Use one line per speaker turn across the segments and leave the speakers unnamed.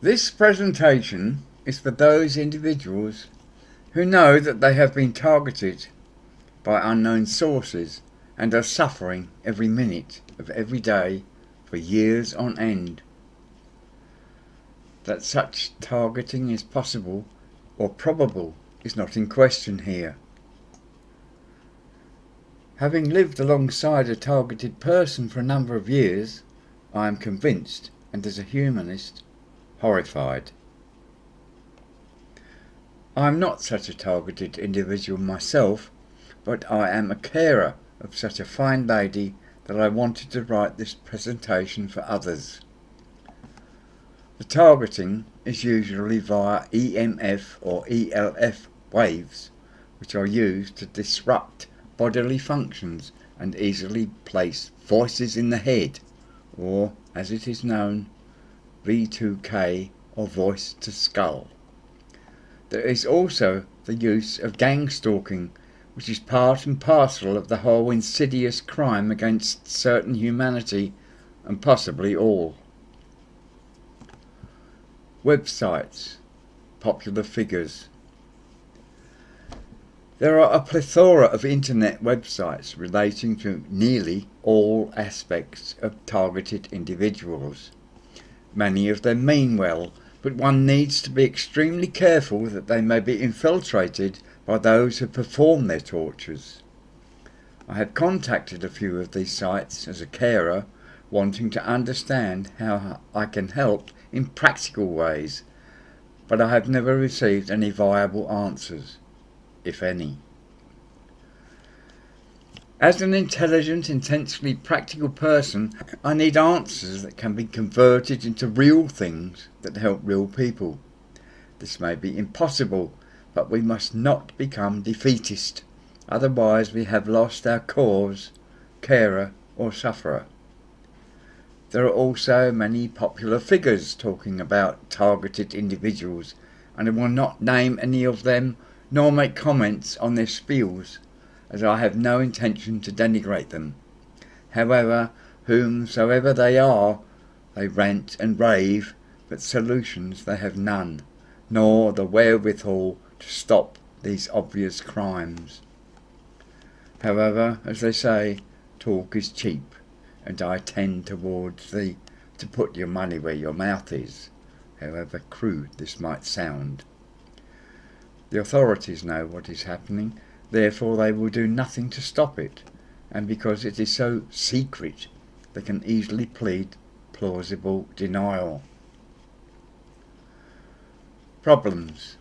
This presentation is for those individuals who know that they have been targeted by unknown sources and are suffering every minute of every day for years on end. That such targeting is possible or probable is not in question here. Having lived alongside a targeted person for a number of years, I am convinced, and as a humanist, horrified. I am not such a targeted individual myself, but I am a carer of such a fine lady that I wanted to write this presentation for others. The targeting is usually via EMF or ELF waves, which are used to disrupt bodily functions and easily place voices in the head, or, as it is known, V2K or voice to skull. There is also the use of gang stalking, which is part and parcel of the whole insidious crime against certain humanity, and possibly all. Websites, popular figures. There are a plethora of internet websites relating to nearly all aspects of targeted individuals. Many of them mean well, but one needs to be extremely careful that they may be infiltrated by those who perform their tortures. I have contacted a few of these sites as a carer, wanting to understand how I can help in practical ways, but I have never received any viable answers, if any. As an intelligent, intensely practical person, I need answers that can be converted into real things that help real people. This may be impossible, but we must not become defeatist, otherwise we have lost our cause, carer or sufferer. There are also many popular figures talking about targeted individuals, and I will not name any of them nor make comments on their spiels, as I have no intention to denigrate them. However, whomsoever they are, they rant and rave, but solutions they have none, nor the wherewithal to stop these obvious crimes. However, as they say, talk is cheap, and I tend towards the to put your money where your mouth is, however crude this might sound. The authorities know what is happening, therefore they will do nothing to stop it, and because it is so secret, they can easily plead plausible denial. Problems.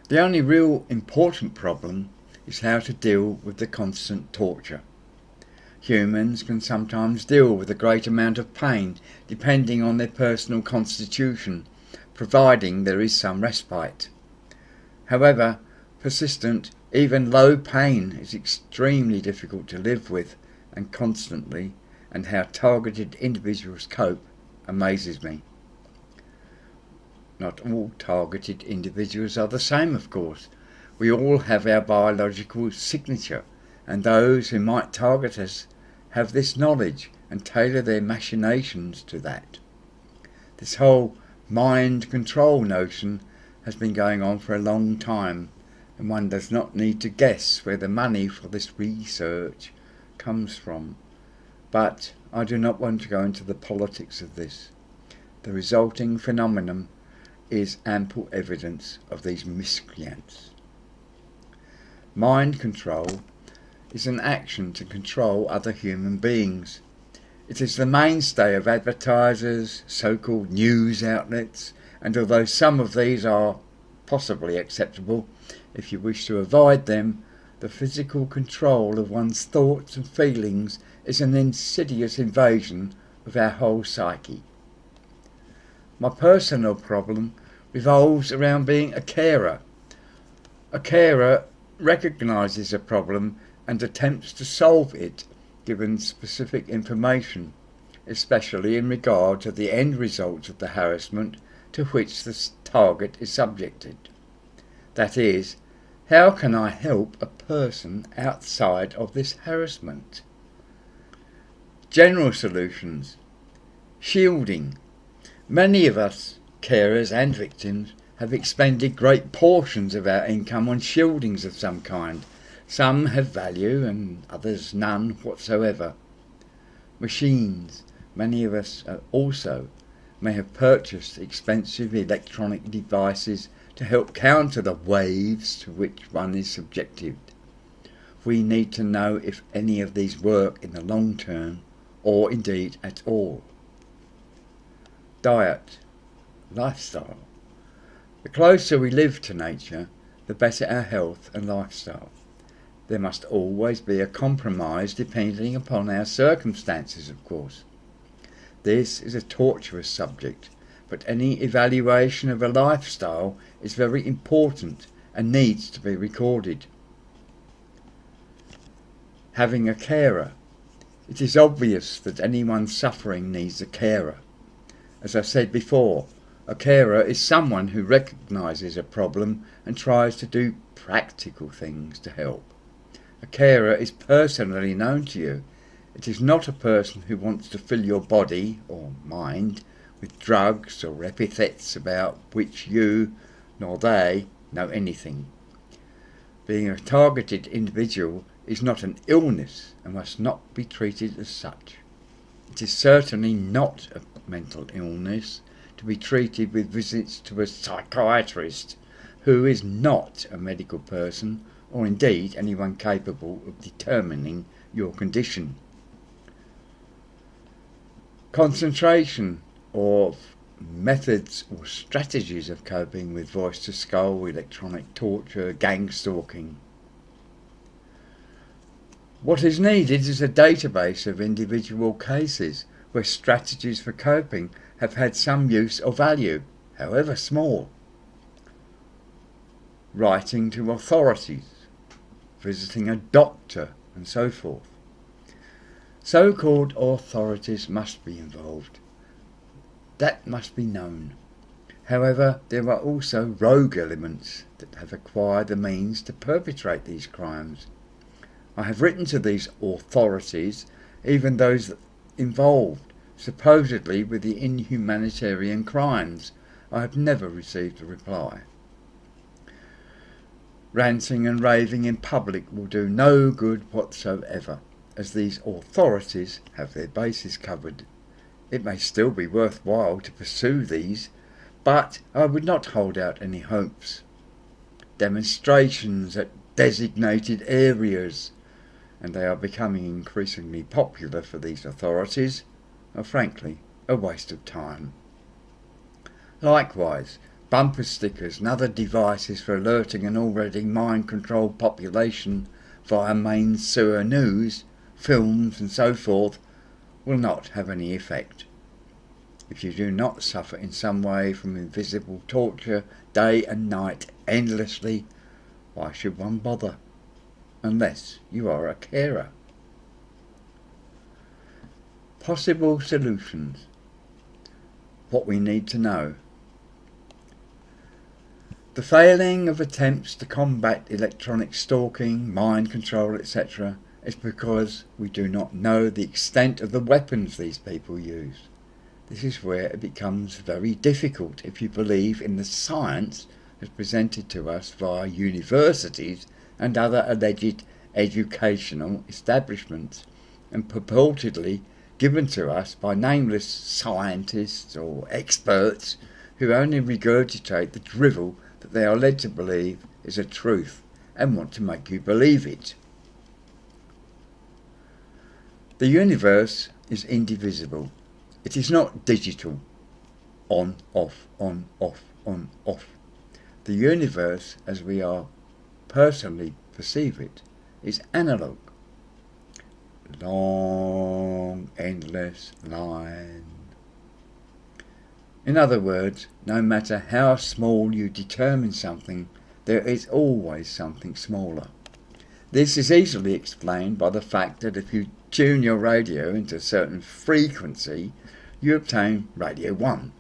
The only real important problem is how to deal with the constant torture. Humans can sometimes deal with a great amount of pain depending on their personal constitution, providing there is some respite. However, persistent, even low pain is extremely difficult to live with and constantly, and how targeted individuals cope amazes me. Not all targeted individuals are the same, of course. We all have our biological signature, and those who might target us have this knowledge and tailor their machinations to that. This whole mind control notion has been going on for a long time, and one does not need to guess where the money for this research comes from. But I do not want to go into the politics of this. The resulting phenomenon is ample evidence of these miscreants. Mind control is an action to control other human beings. It is the mainstay of advertisers, so-called news outlets, and although some of these are possibly acceptable, if you wish to avoid them, the physical control of one's thoughts and feelings is an insidious invasion of our whole psyche. My personal problem revolves around being a carer. A carer recognises a problem and attempts to solve it given specific information, especially in regard to the end result of the harassment to which the target is subjected. That is, how can I help a person outside of this harassment? General solutions. Shielding. Many of us Carers and victims have expended great portions of our income on shieldings of some kind. Some have value and others none whatsoever. Machines, many of us also may have purchased expensive electronic devices to help counter the waves to which one is subjected. We need to know if any of these work in the long term, or indeed at all. Diet, lifestyle. The closer we live to nature, the better our health and lifestyle. There must always be a compromise depending upon our circumstances, of course. This is a tortuous subject, but any evaluation of a lifestyle is very important and needs to be recorded. Having a carer. It is obvious that anyone suffering needs a carer. As I said before, a carer is someone who recognises a problem and tries to do practical things to help. A carer is personally known to you. It is not a person who wants to fill your body or mind with drugs or epithets about which you nor they know anything. Being a targeted individual is not an illness and must not be treated as such. It is certainly not a mental illness to be treated with visits to a psychiatrist who is not a medical person or indeed anyone capable of determining your condition. Concentration or methods or strategies of coping with voice to skull, electronic torture, gang stalking. What is needed is a database of individual cases where strategies for coping have had some use or value, however small. Writing to authorities, visiting a doctor, and so forth. So-called authorities must be involved. That must be known. However, there are also rogue elements that have acquired the means to perpetrate these crimes. I have written to these authorities, even those involved, supposedly with the inhumanitarian crimes. I have never received a reply. Ranting and raving in public will do no good whatsoever, as these authorities have their bases covered. It may still be worthwhile to pursue these, but I would not hold out any hopes. Demonstrations at designated areas, and they are becoming increasingly popular for these authorities, are frankly a waste of time. Likewise, bumper stickers and other devices for alerting an already mind-controlled population via main sewer news, films and so forth will not have any effect. If you do not suffer in some way from invisible torture day and night endlessly, why should one bother? Unless you are a carer. Possible solutions. What we need to know. The failing of attempts to combat electronic stalking, mind control, etc. is because we do not know the extent of the weapons these people use. This is where it becomes very difficult if you believe in the science as presented to us via universities and other alleged educational establishments, and purportedly given to us by nameless scientists or experts who only regurgitate the drivel that they are led to believe is a truth and want to make you believe it. The universe is indivisible. It is not digital. On, off, on, off, on, off. The universe, as we are personally perceive it, is analog. Long, endless line. In other words, no matter how small you determine something, there is always something smaller. This is easily explained by the fact that if you tune your radio into a certain frequency, you obtain radio 1,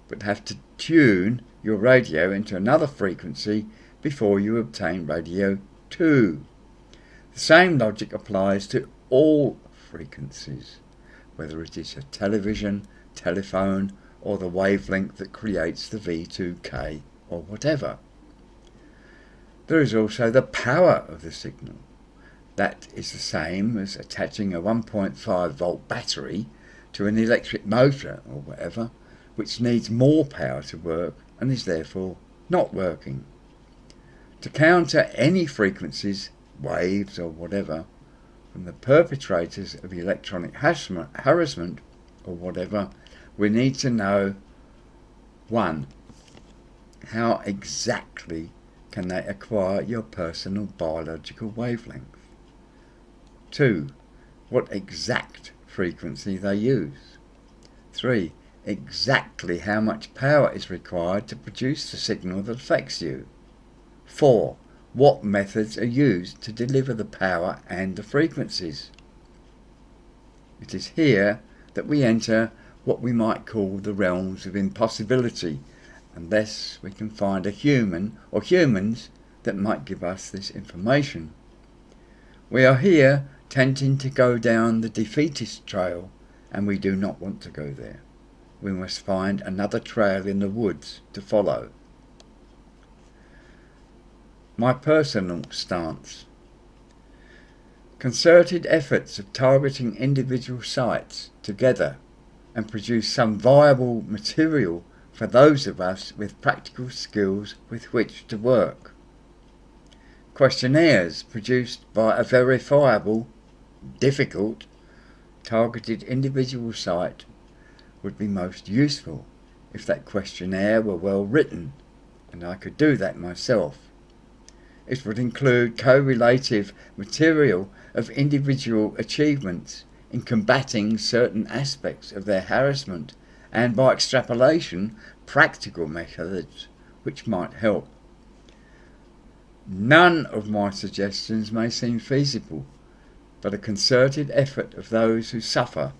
but have to tune your radio into another frequency before you obtain radio 2. The same logic applies to all frequencies, whether it is a television, telephone, or the wavelength that creates the V2K or whatever. There is also the power of the signal. That is the same as attaching a 1.5 volt battery to an electric motor or whatever, which needs more power to work and is therefore not working. To counter any frequencies, waves or whatever, from the perpetrators of electronic harassment or whatever, we need to know 1. How exactly can they acquire your personal biological wavelength? 2. What exact frequency they use. 3. Exactly how much power is required to produce the signal that affects you. 4. What methods are used to deliver the power and the frequencies. It is here that we enter what we might call the realms of impossibility, unless we can find a human or humans that might give us this information. We are here tending to go down the defeatist trail, and we do not want to go there. We must find another trail in the woods to follow. My personal stance. Concerted efforts of targeting individual sites together and produce some viable material for those of us with practical skills with which to work. Questionnaires produced by a verifiable, difficult, targeted individual site would be most useful if that questionnaire were well written, and I could do that myself. It would include correlative material of individual achievements in combating certain aspects of their harassment, and by extrapolation, practical methods which might help. None of my suggestions may seem feasible, but a concerted effort of those who suffer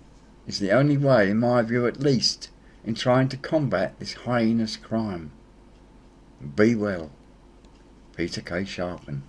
is the only way, in my view at least, in trying to combat this heinous crime. Be well. Peter K. Sharpen.